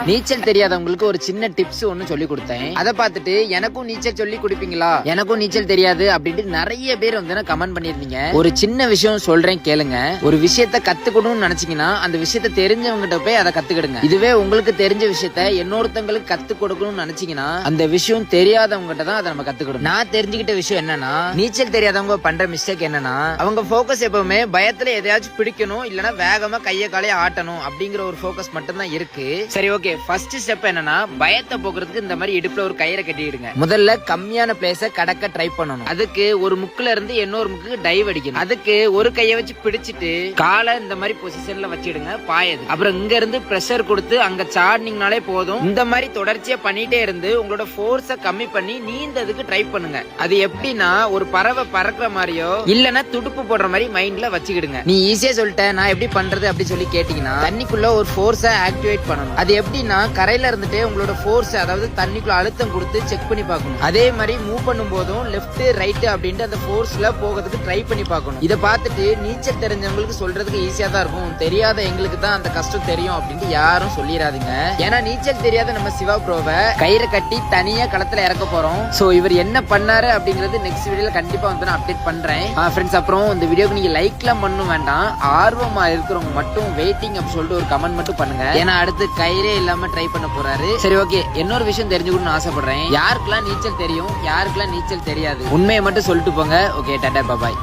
நீச்சல் தெரியாதவங்களுக்கு ஒரு சின்ன டிப்ஸ் ஒன்னு சொல்லி கொடுத்தேன். அதை பார்த்துட்டு எனக்கும் நீச்சல் சொல்லி கொடுப்பீங்களா, எனக்கும் நீச்சல் தெரியாது அப்படின்ட்டு நிறைய பேர் வந்து கமெண்ட் பண்ணிருந்தீங்க. ஒரு சின்ன விஷயம் சொல்றேன் கேளுங்க. ஒரு விஷயத்த கத்துக்கணும்னு நினைச்சீங்கன்னா அந்த விஷயத்த தெரிஞ்சவங்கிட்ட போய் அதை கத்துக்கிடுங்க. இதுவே உங்களுக்கு தெரிஞ்ச விஷயத்த இன்னொருத்தங்களுக்கு கத்து கொடுக்கணும்னு நினைச்சீங்கன்னா அந்த விஷயம் தெரியாதவங்கிட்ட தான் அதை நம்ம கத்துக்கணும். நான் தெரிஞ்சுக்கிட்ட விஷயம் என்னன்னா, நீச்சல் தெரியாதவங்க பண்ற மிஸ்டேக் என்னன்னா, அவங்க போக்கஸ் எப்பவுமே பயத்துல எதையாச்சும் பிடிக்கணும், இல்லனா வேகமா கைய காலைய ஆட்டணும் அப்படிங்கிற ஒரு போக்கஸ் மட்டும் தான் இருக்கு. சரி, ஓகே. ஃபர்ஸ்ட் ஸ்டெப் என்னன்னா, பயத்தை போக்குறதுக்கு இந்த மாதிரி இடுப்புல ஒரு கயிறை கட்டிடுங்க. முதல்ல கம்மியான பிளேஸ கடக்க ட்ரை பண்ணணும். அதுக்கு ஒரு முக்குல இருந்து இன்னொரு முக்கு டைவ் அடிக்கணும். அதுக்கு ஒரு கையை வச்சு பிடிச்சிட்டு காலை இந்த மாதிரி பொசிஷன்ல வச்சிடுங்க. பாயது அப்புறம் இங்க இருந்து பிரஷர் கொடுத்து அங்க சாடினீங்கனாலே போதும். இந்த மாதிரி தொடர்ச்சியா பண்ணிட்டே இருந்து உங்களோட போர்ஸ கம்மி பண்ணி நீந்ததுக்கு ட்ரை பண்ணுங்க. அது எப்படின்னா, ஒரு பறவை பறக்கிற மாதிரியோ இல்லனா துடுப்பு போடுற மாதிரி மைண்ட்ல வச்சுக்கிடுங்க. நீ ஈஸியா சொல்லிட்ட, நான் எப்படி பண்றது அப்படி சொல்லி கேட்டீங்கன்னா, தண்ணிக்குள்ள ஒரு போர்ஸ ஆக்டிவேட் பண்ணணும். அது எப்படின்னா, கரையில இருந்துட்டு உங்களோட போர்ஸ், அதாவது தண்ணிக்குள்ள அழுத்தம் கொடுத்து செக் பண்ணி பார்க்கணும். அதே மாதிரி மூவ் பண்ணும் போதும் லெஃப்ட் ரைட் அப்படின்ட்டு அந்த போர்ஸ்ல போகிறதுக்கு ட்ரை பண்ணி பார்க்கணும். இதை பார்த்துட்டு நீச்சல் தெரிஞ்சவங்களுக்கு சொல்றதுக்கு ஈஸியா தான் இருக்கும், தெரியாத எங்களுக்கு தான் அந்த கஷ்டம் தெரியும் அப்படின்ட்டு யாரும் சொல்லிடாதீங்க. ஏன்னா நீச்சல் தெரியாத நம்ம சிவா ப்ரோவை கயிறை கட்டி தனியா களத்துல இறக்க போறோம். சோ இவர் என்ன பண்ணாரு அப்படிங்கறது நெக்ஸ்ட் வீடியோல கண்டிப்பா வந்து நான் அப்டேட் பண்றேன். ஃப்ரெண்ட்ஸ், அப்புறம் இந்த வீடியோக்கு நீங்க லைக்லாம் பண்ணணும் வேண்டாம், ஆர்வமா இருக்கிறவங்க மட்டும் வெயிட்டிங் அப்படி சொல்லிட்டு ஒரு கமெண்ட் மட்டும் பண்ணுங்க. ஏன்னா அடுத்து கயிறே இல்லாம ட்ரை பண்ண போறாரு. சரி, ஓகே. இன்னொரு விஷயம் தெரிஞ்சுக்கணும்னு ஆசைப்படுறேன். யாருக்கெல்லாம் நீச்சல் தெரியும், யாருக்கெல்லாம் நீச்சல் தெரியாது, உண்மையை மட்டும் சொல்லிட்டு போங்க. ஓகே, டாடா, பாய்.